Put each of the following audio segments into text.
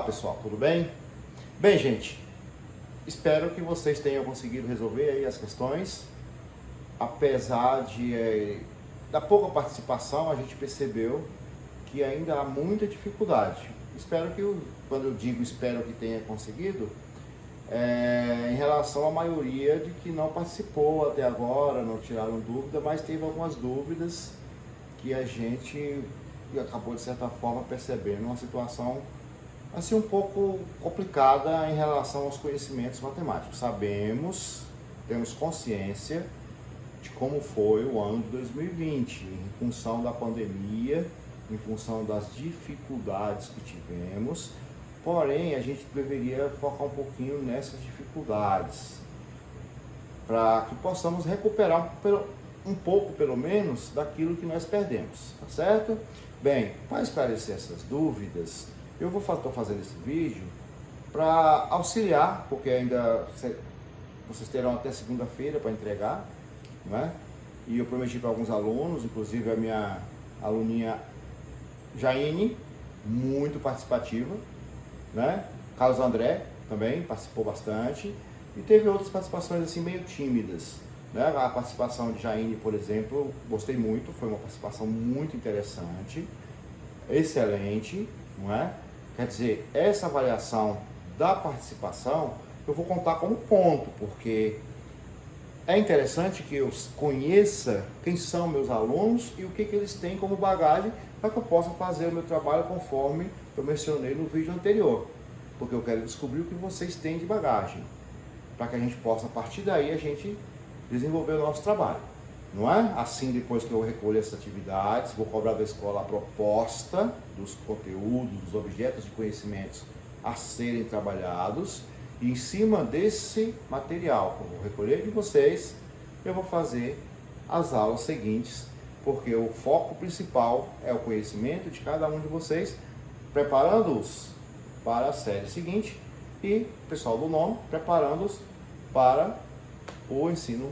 pessoal, tudo bem? Bem, gente, espero que vocês tenham conseguido resolver aí as questões. Apesar da pouca participação, a gente percebeu que ainda há muita dificuldade. Espero que, quando eu digo espero que tenha conseguido, em relação à maioria de que não participou até agora, não tiraram dúvida, mas teve algumas dúvidas que a gente acabou de certa forma percebendo uma situação assim um pouco complicada em relação aos conhecimentos matemáticos. Sabemos, temos consciência de como foi o ano de 2020, em função da pandemia, em função das dificuldades que tivemos, porém a gente deveria focar um pouquinho nessas dificuldades, para que possamos recuperar um pouco, pelo menos, daquilo que nós perdemos, tá certo? Bem, para esclarecer essas dúvidas, eu estou fazendo esse vídeo para auxiliar, porque ainda vocês terão até segunda-feira para entregar, né? E eu prometi para alguns alunos, inclusive a minha aluninha Jaine, muito participativa, né? Carlos André também participou bastante, e teve outras participações assim meio tímidas, né? A participação de Jaine, por exemplo, gostei muito, foi uma participação muito interessante, excelente, não é? Quer dizer, essa avaliação da participação eu vou contar como ponto, porque é interessante que eu conheça quem são meus alunos e o que eles têm como bagagem para que eu possa fazer o meu trabalho conforme eu mencionei no vídeo anterior, porque eu quero descobrir o que vocês têm de bagagem, para que a gente possa, a partir daí, a gente desenvolver o nosso trabalho, não é? Assim, depois que eu recolher essas atividades, vou cobrar da escola a proposta dos conteúdos, dos objetos de conhecimentos a serem trabalhados, e em cima desse material que eu vou recolher de vocês, eu vou fazer as aulas seguintes, porque o foco principal é o conhecimento de cada um de vocês, preparando-os para a série seguinte, e o pessoal do nono preparando-os para o ensino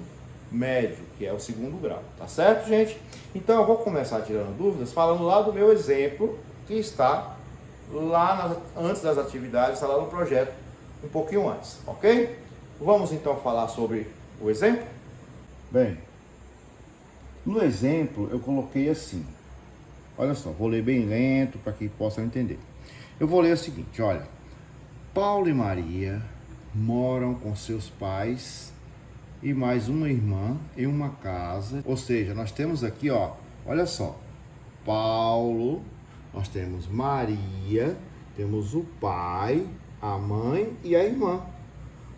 médio, que é o segundo grau, tá certo, gente? Então eu vou começar tirando dúvidas, falando lá do meu exemplo, que está lá antes das atividades, está lá no projeto, um pouquinho antes, ok? Vamos então falar sobre o exemplo? Bem, no exemplo eu coloquei assim, olha só, vou ler bem lento para que possam entender. Eu vou ler o seguinte, olha, Paulo e Maria moram com seus pais e mais uma irmã em uma casa, ou seja, nós temos aqui, ó, olha só, Paulo, nós temos Maria, temos o pai, a mãe e a irmã,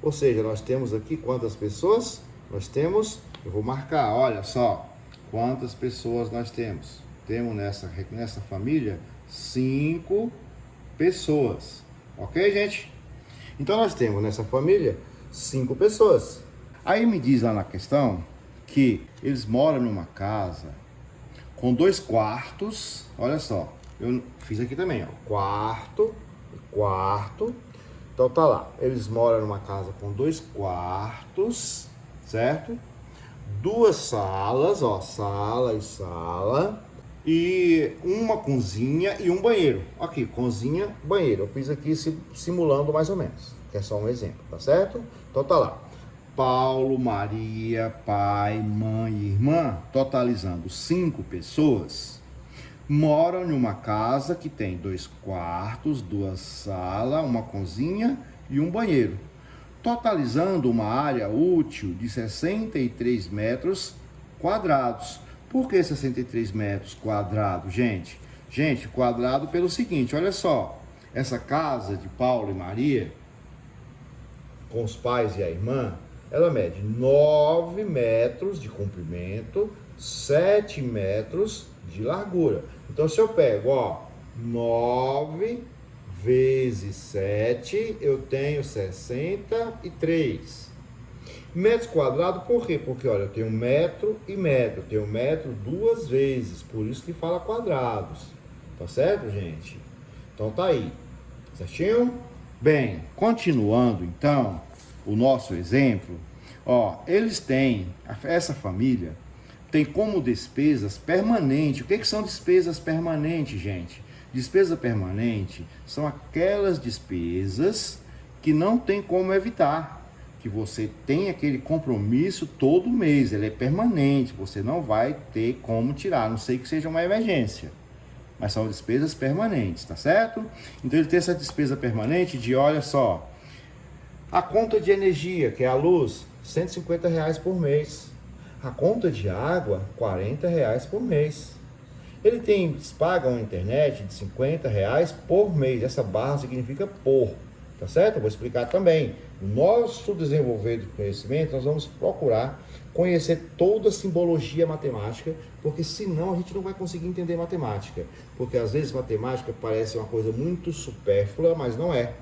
ou seja, nós temos aqui quantas pessoas? Nós temos, eu vou marcar, olha só, quantas pessoas nós temos? Temos nessa família 5 pessoas, ok, gente? Então nós temos nessa família 5 pessoas. Aí me diz lá na questão que eles moram numa casa com 2 quartos, olha só, eu fiz aqui também, ó, quarto, então tá lá, eles moram numa casa com 2 quartos, certo? 2 salas, ó, sala e sala, e uma cozinha e um banheiro. Aqui, cozinha, banheiro, eu fiz aqui simulando mais ou menos, que é só um exemplo, tá certo? Então tá lá, Paulo, Maria, pai, mãe e irmã, totalizando 5 pessoas, moram em uma casa que tem 2 quartos, 2 salas, uma cozinha e um banheiro, totalizando uma área útil de 63 metros quadrados. Por que 63 metros quadrados, gente? Gente, quadrado pelo seguinte, olha só, essa casa de Paulo e Maria, com os pais e a irmã, ela mede 9 metros de comprimento, 7 metros de largura. Então, se eu pego, ó, 9 vezes 7, eu tenho 63 metros quadrados. Por quê? Porque, olha, eu tenho metro e metro, eu tenho metro 2 vezes, por isso que fala quadrados. Tá certo, gente? Então tá aí, certinho? Bem, continuando então o nosso exemplo, ó, eles têm, essa família tem como despesas permanentes. O que são despesas permanentes, gente? Despesa permanente são aquelas despesas que não tem como evitar, que você tem aquele compromisso todo mês, ele é permanente, você não vai ter como tirar, a não sei que seja uma emergência, mas são despesas permanentes, tá certo? Então ele tem essa despesa permanente de, olha só, a conta de energia, que é a luz, R$ 150 por mês, a conta de água, R$ 40 por mês. Ele paga uma internet de R$ 50 por mês, essa barra significa por. Tá certo? Eu vou explicar também. No nosso desenvolver de conhecimento, nós vamos procurar conhecer toda a simbologia matemática, porque senão a gente não vai conseguir entender matemática. Porque às vezes matemática parece uma coisa muito supérflua, mas não é.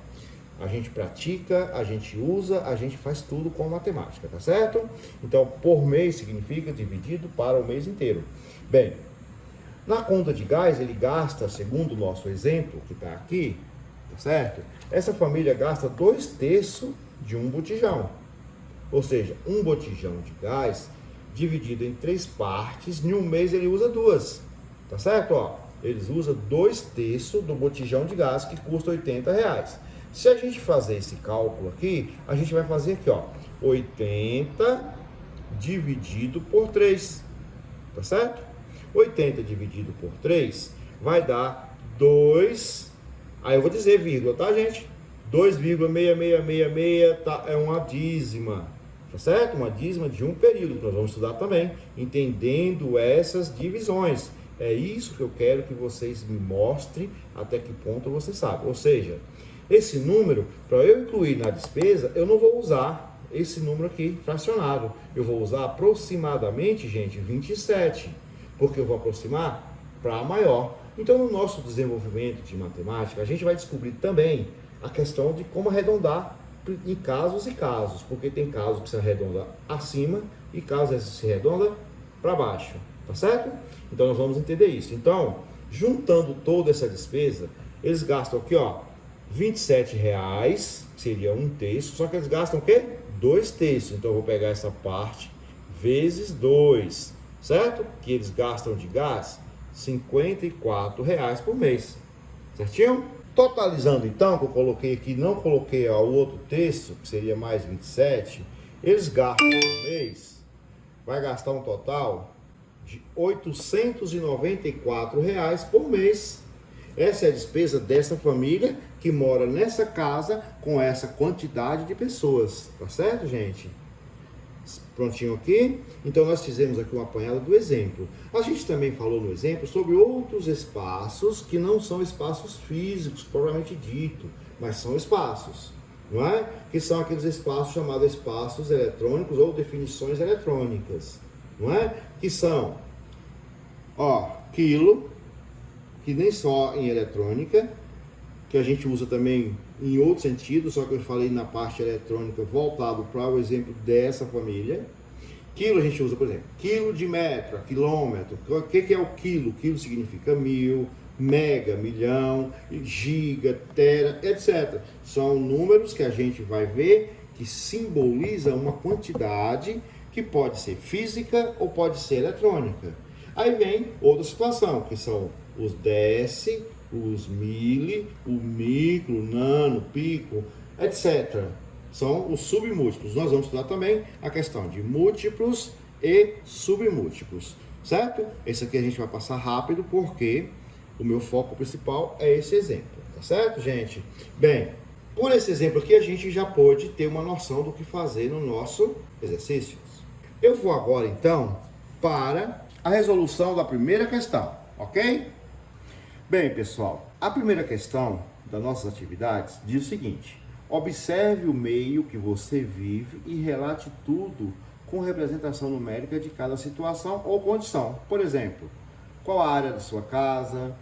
A gente pratica, a gente usa, a gente faz tudo com matemática, tá certo? Então, por mês significa dividido para o mês inteiro. Bem, na conta de gás, ele gasta, segundo o nosso exemplo que está aqui, tá certo? Essa família gasta 2/3 de um botijão. Ou seja, um botijão de gás dividido em 3 partes, em um mês ele usa 2. Tá certo? Ó, eles usam 2/3 do botijão de gás que custa R$ 80. Se a gente fazer esse cálculo aqui, a gente vai fazer aqui, ó, 80 dividido por 3. Tá certo? 80 dividido por 3 vai dar 2. Aí eu vou dizer vírgula, tá, gente? 2,6666 tá, é uma dízima, tá certo? Uma dízima de um período, que nós vamos estudar também, entendendo essas divisões. É isso que eu quero que vocês me mostrem até que ponto você sabe. Ou seja, esse número, para eu incluir na despesa, eu não vou usar esse número aqui fracionado. Eu vou usar aproximadamente, gente, 27, porque eu vou aproximar para maior. Então, no nosso desenvolvimento de matemática, a gente vai descobrir também a questão de como arredondar em casos e casos, porque tem casos que se arredonda acima e casos que se arredonda para baixo, tá certo? Então, nós vamos entender isso. Então, juntando toda essa despesa, eles gastam aqui, ó, R$ 27,00, que seria 1/3, só que eles gastam o quê? 2/3. Então, eu vou pegar essa parte vezes 2, certo? Que eles gastam de gás R$ 54,00 por mês, certinho? Totalizando então, que eu coloquei aqui, não coloquei o outro terço, que seria mais 27, eles gastam por mês, vai gastar um total de R$ 894,00 por mês. Essa é a despesa dessa família que mora nessa casa com essa quantidade de pessoas, tá certo, gente? Prontinho aqui? Então nós fizemos aqui uma apanhada do exemplo. A gente também falou no exemplo sobre outros espaços que não são espaços físicos, propriamente dito, mas são espaços, não é? Que são aqueles espaços chamados espaços eletrônicos ou definições eletrônicas, não é? Que são, ó, quilo, que nem só em eletrônica, que a gente usa também em outro sentido, só que eu falei na parte eletrônica voltado para o exemplo dessa família. Quilo a gente usa, por exemplo, quilo de metro, quilômetro. O que é o quilo? Quilo significa 1000, mega, milhão, giga, tera, etc. São números que a gente vai ver que simboliza uma quantidade que pode ser física ou pode ser eletrônica. Aí vem outra situação, que são os deci, os mili, o micro, o nano, pico, etc. São os submúltiplos. Nós vamos estudar também a questão de múltiplos e submúltiplos, certo? Esse aqui a gente vai passar rápido porque o meu foco principal é esse exemplo, tá certo, gente? Bem, por esse exemplo aqui a gente já pôde ter uma noção do que fazer no nosso exercício. Eu vou agora então para a resolução da primeira questão, ok? Bem, pessoal, a primeira questão das nossas atividades diz o seguinte: observe o meio que você vive e relate tudo com representação numérica de cada situação ou condição. Por exemplo, qual a área da sua casa,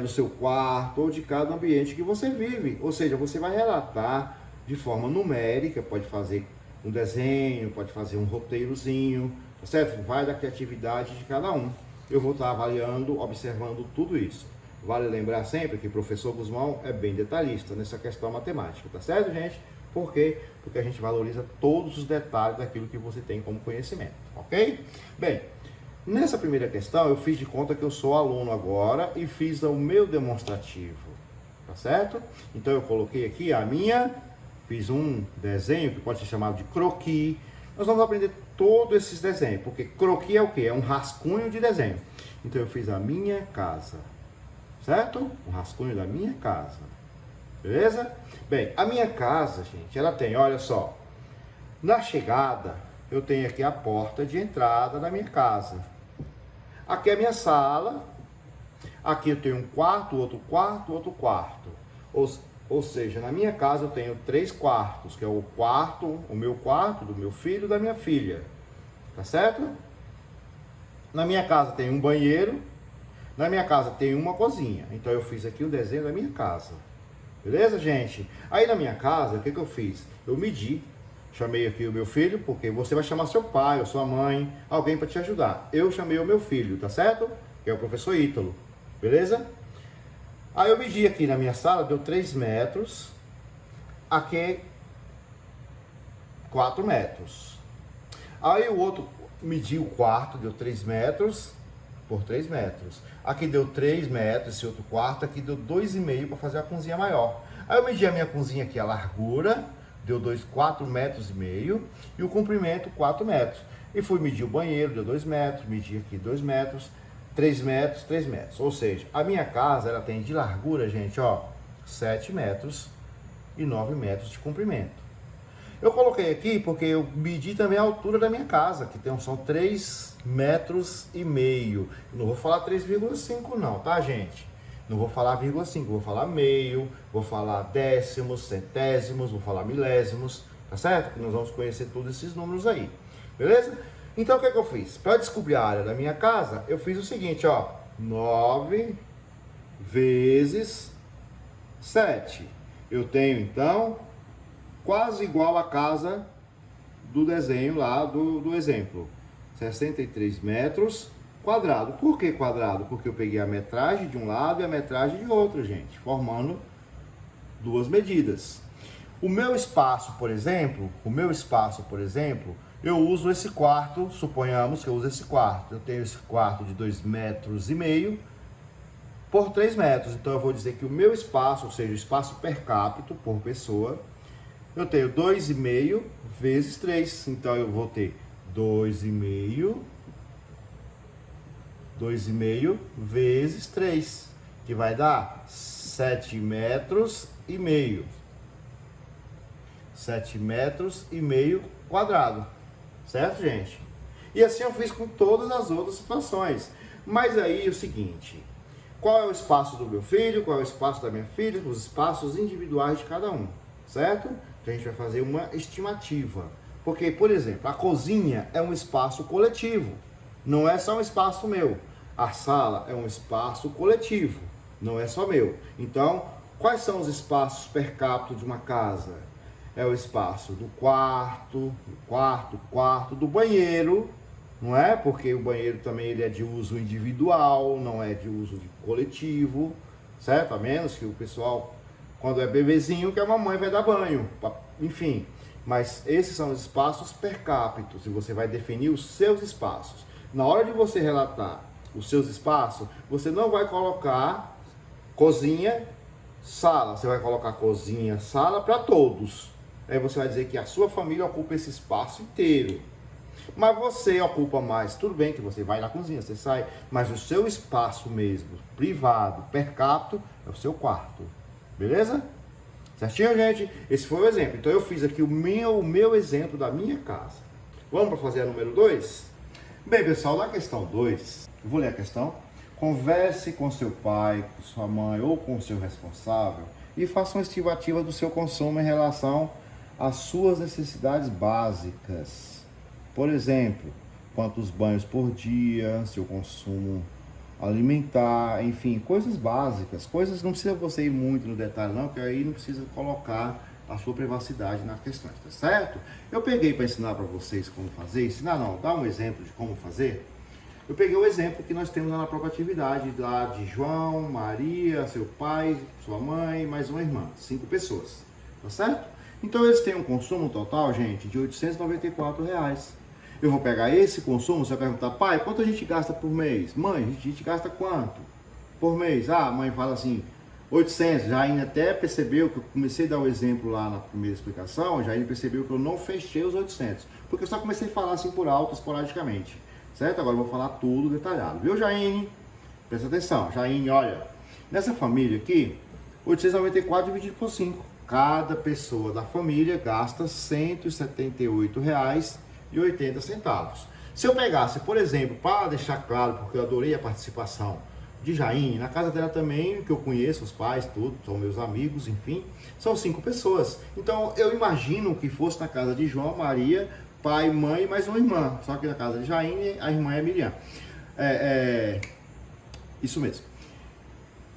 do seu quarto ou de cada ambiente que você vive. Ou seja, você vai relatar de forma numérica, pode fazer um desenho, pode fazer um roteirozinho, tá certo? Vai da criatividade de cada um. Eu vou estar avaliando, observando tudo isso. Vale lembrar sempre que o professor Guzmão é bem detalhista nessa questão matemática, tá certo, gente? Por quê? Porque a gente valoriza todos os detalhes daquilo que você tem como conhecimento, ok? Bem, Nessa primeira questão, eu fiz de conta que eu sou aluno agora e fiz o meu demonstrativo, tá certo? Então eu coloquei aqui fiz um desenho que pode ser chamado de croquis. Nós vamos aprender todos esses desenhos, porque croquis é o quê? É um rascunho de desenho. Então eu fiz a minha casa, certo? Um rascunho da minha casa, beleza? Bem, a minha casa, gente, ela tem, olha só, na chegada eu tenho aqui a porta de entrada da minha casa. Aqui é a minha sala, aqui eu tenho um quarto, outro quarto, outro quarto. Ou seja, na minha casa eu tenho 3 quartos, que é o meu quarto, do meu filho e da minha filha. Tá certo? Na minha casa tem um banheiro, na minha casa tem uma cozinha. Então eu fiz aqui o desenho da minha casa. Beleza, gente? Aí na minha casa, o que eu fiz? Eu medi. Chamei aqui o meu filho, porque você vai chamar seu pai ou sua mãe, alguém para te ajudar. Eu chamei o meu filho, tá certo? Que é o professor Ítalo, beleza? Aí eu medi aqui na minha sala, deu 3 metros. Aqui 4 metros. Aí o outro mediu o quarto, deu 3 metros por 3 metros. Aqui deu 3 metros, esse outro quarto aqui deu 2,5 para fazer a cozinha maior. Aí eu medi a minha cozinha aqui, a largura, deu 4,5 metros e o comprimento 4 metros. E fui medir o banheiro, deu 2 metros, medi aqui 2 metros, 3 metros, 3 metros. Ou seja, a minha casa, ela tem de largura, gente, ó, 7 metros e 9 metros de comprimento. Eu coloquei aqui porque eu medi também a altura da minha casa, que são 3,5 metros. Eu não vou falar 3,5 não, tá, gente? Não vou falar 0,5, vou falar meio, vou falar décimos, centésimos, vou falar milésimos, tá certo? Que nós vamos conhecer todos esses números aí, beleza? Então o que eu fiz? Para descobrir a área da minha casa, eu fiz o seguinte, ó, 9 vezes 7. Eu tenho então quase igual a casa do desenho lá do exemplo, 63 metros quadrado. Por que quadrado? Porque eu peguei a metragem de um lado e a metragem de outro, gente, formando duas medidas. O meu espaço, por exemplo, eu uso esse quarto, suponhamos que eu use esse quarto. Eu tenho esse quarto de 2,5 metros por 3 metros. Então eu vou dizer que o meu espaço, ou seja, o espaço per capita por pessoa, eu tenho 2,5 vezes 3. Então eu vou ter 2,5 vezes 3, que vai dar 7,5 metros. 7,5 metros quadrado. Certo, gente? E assim eu fiz com todas as outras situações. Mas aí é o seguinte, qual é o espaço do meu filho, qual é o espaço da minha filha, os espaços individuais de cada um, certo? Então a gente vai fazer uma estimativa. Porque, por exemplo, a cozinha é um espaço coletivo, não é só um espaço meu. A sala é um espaço coletivo, não é só meu. Então, quais são os espaços per capita de uma casa? É o espaço do quarto, do banheiro, não é? Porque o banheiro também ele é de uso individual, não é de uso de coletivo, certo? A menos que o pessoal, quando é bebezinho, que a mamãe vai dar banho, enfim. Mas esses são os espaços per capita, e você vai definir os seus espaços. Na hora de você relatar os seus espaços, você não vai colocar cozinha, sala, você vai colocar cozinha, sala para todos. Aí você vai dizer que a sua família ocupa esse espaço inteiro. Mas você ocupa mais, tudo bem que você vai na cozinha, você sai, mas o seu espaço mesmo, privado, per capita, é o seu quarto. Beleza? Certinho, gente? Esse foi o exemplo. Então eu fiz aqui o meu exemplo da minha casa. Vamos para fazer a número 2? Bem, pessoal, na questão 2, eu vou ler a questão. Converse com seu pai, com sua mãe ou com o seu responsável e faça uma estimativa do seu consumo em relação às suas necessidades básicas. Por exemplo, quantos banhos por dia, seu consumo alimentar, enfim, coisas básicas. Coisas, não precisa você ir muito no detalhe não, porque aí não precisa colocar a sua privacidade nas questões, tá certo? Eu peguei para ensinar para vocês como fazer, dar um exemplo de como fazer. Eu peguei o exemplo que nós temos lá na própria atividade, lá de João, Maria, seu pai, sua mãe, mais uma irmã, 5 pessoas, tá certo? Então eles têm um consumo total, gente, de R$ 894. Eu vou pegar esse consumo, você vai perguntar, pai, quanto a gente gasta por mês? Mãe, a gente gasta quanto por mês? Ah, a mãe fala assim, 800. Já ainda até percebeu que eu comecei a dar o exemplo lá na primeira explicação, já ainda percebeu que eu não fechei os 800, porque eu só comecei a falar assim por alto, esporadicamente, certo? Agora eu vou falar tudo detalhado, viu, Jaine? Presta atenção, Jaine, olha, nessa família aqui, 894 dividido por 5, cada pessoa da família gasta R$ 178,80. Se eu pegasse, por exemplo, para deixar claro, porque eu adorei a participação de Jaine, na casa dela também, que eu conheço, os pais, tudo, são meus amigos, enfim, são 5 pessoas. Então, eu imagino que fosse na casa de João, Maria, pai, mãe e mais uma irmã. Só que na casa de Jaine, a irmã é Miriam. Isso mesmo.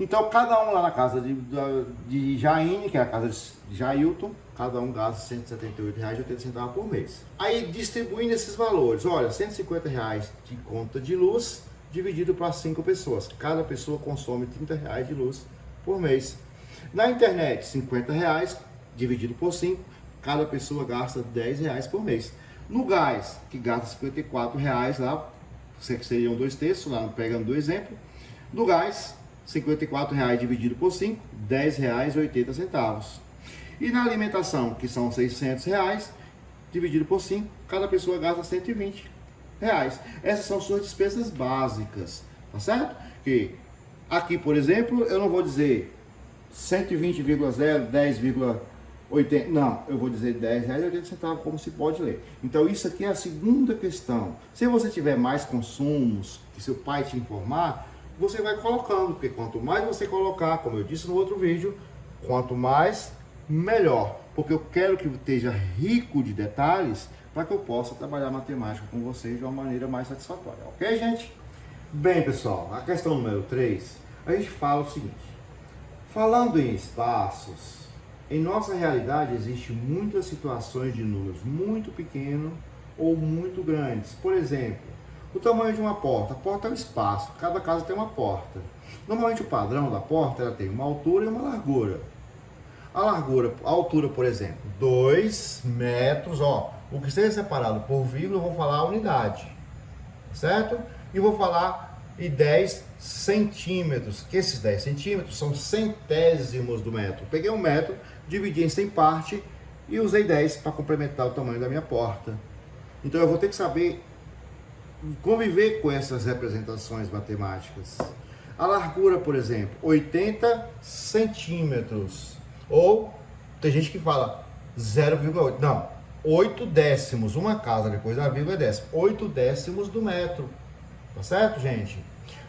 Então, cada um lá na casa de Jaine, que é a casa de Jailton, cada um gasta R$ 178,80 por mês. Aí, distribuindo esses valores, olha, R$ 150 de conta de luz, dividido para 5 pessoas. Cada pessoa consome R$ 30 de luz por mês. Na internet, R$ 50 dividido por 5, cada pessoa gasta R$ 10 por mês. No gás, que gasta R$ 54 lá, que seriam 2/3, lá pegando do exemplo, no gás, R$ 54 dividido por 5, R$ 10,80. E na alimentação, que são R$ 600, dividido por 5, cada pessoa gasta R$ 120. Essas são suas despesas básicas, tá certo? Que aqui, por exemplo, eu não vou dizer 120,0, 10,80, não, eu vou dizer R$ 10,80, como se pode ler. Então isso aqui é a segunda questão. Se você tiver mais consumos, que seu pai te informar, você vai colocando, porque quanto mais você colocar, como eu disse no outro vídeo, quanto mais, melhor. Porque eu quero que esteja rico de detalhes, para que eu possa trabalhar matemática com vocês de uma maneira mais satisfatória, ok, gente? Bem, pessoal, a questão número 3, a gente fala o seguinte, falando em espaços, em nossa realidade existem muitas situações de números muito pequenos ou muito grandes. Por exemplo, o tamanho de uma porta. A porta é um espaço, cada casa tem uma porta. Normalmente o padrão da porta ela tem uma altura e uma largura. A altura, por exemplo, 2 metros, ó. O que esteja separado por vírgula, eu vou falar a unidade, certo? E vou falar em 10 centímetros, que esses 10 centímetros são centésimos do metro. Peguei um metro, dividi em 100 partes e usei 10 para complementar o tamanho da minha porta. Então eu vou ter que saber conviver com essas representações matemáticas. A largura, por exemplo, 80 centímetros. Ou tem gente que fala 0,8, não, 8 décimos, uma casa depois da vírgula é décimo, 8 décimos do metro, tá certo, gente?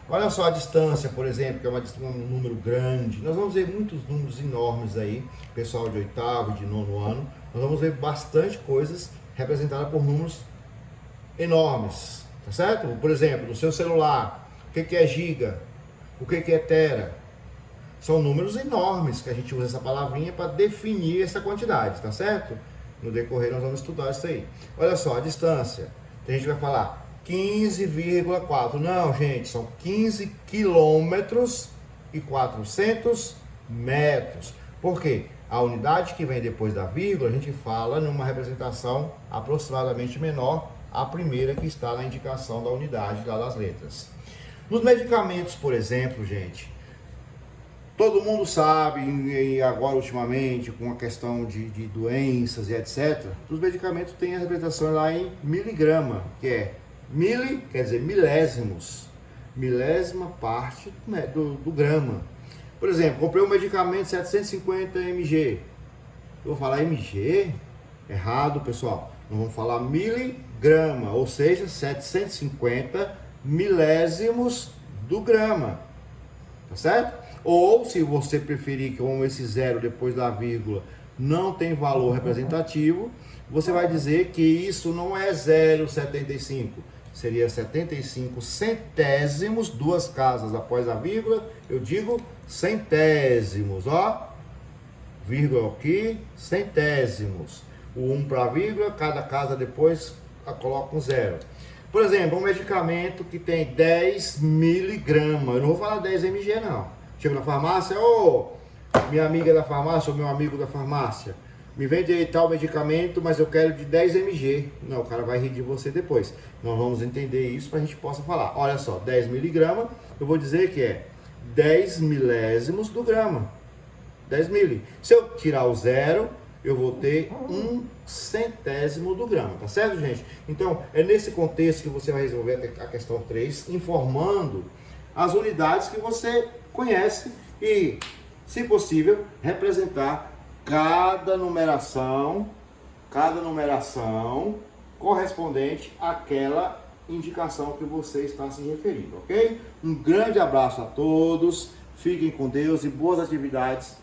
Olha só a distância, por exemplo, que é um número grande, nós vamos ver muitos números enormes aí, pessoal de 8º, de 9º ano, nós vamos ver bastante coisas representadas por números enormes, tá certo? Por exemplo, no seu celular, o que é giga, o que é tera? São números enormes que a gente usa essa palavrinha para definir essa quantidade, tá certo? No decorrer nós vamos estudar isso aí. Olha só, a distância. Tem gente que vai falar 15,4. Não, gente, são 15 quilômetros e 400 metros. Por quê? A unidade que vem depois da vírgula, a gente fala numa representação aproximadamente menor, a primeira que está na indicação da unidade lá das letras. Nos medicamentos, por exemplo, gente, todo mundo sabe, e agora ultimamente, com a questão de doenças e etc., os medicamentos têm a representação lá em miligrama, que é mili, quer dizer milésimos, milésima parte do grama. Por exemplo, comprei um medicamento 750 mg. Eu vou falar mg? Errado, pessoal. Nós vamos falar miligrama, ou seja, 750 milésimos do grama. Tá certo? Ou, se você preferir que como esse zero depois da vírgula não tem valor representativo, você vai dizer que isso não é 0,75. Seria 75 centésimos, 2 casas após a vírgula, eu digo centésimos, ó. Vírgula aqui, centésimos. O 1 para a vírgula, cada casa depois coloca um zero. Por exemplo, um medicamento que tem 10 miligramas, eu não vou falar 10 mg não. Chego na farmácia, ô, minha amiga da farmácia ou meu amigo da farmácia, me vende aí tal medicamento, mas eu quero de 10 mg. Não, o cara vai rir de você depois. Nós vamos entender isso para a gente possa falar. Olha só, 10 miligramas, eu vou dizer que é 10 milésimos do grama. 10 mili. Se eu tirar o zero, eu vou ter 1/100º do grama, tá certo, gente? Então, é nesse contexto que você vai resolver a questão 3, informando as unidades que você conhece e, se possível, representar cada numeração correspondente àquela indicação que você está se referindo, ok? Um grande abraço a todos, fiquem com Deus e boas atividades.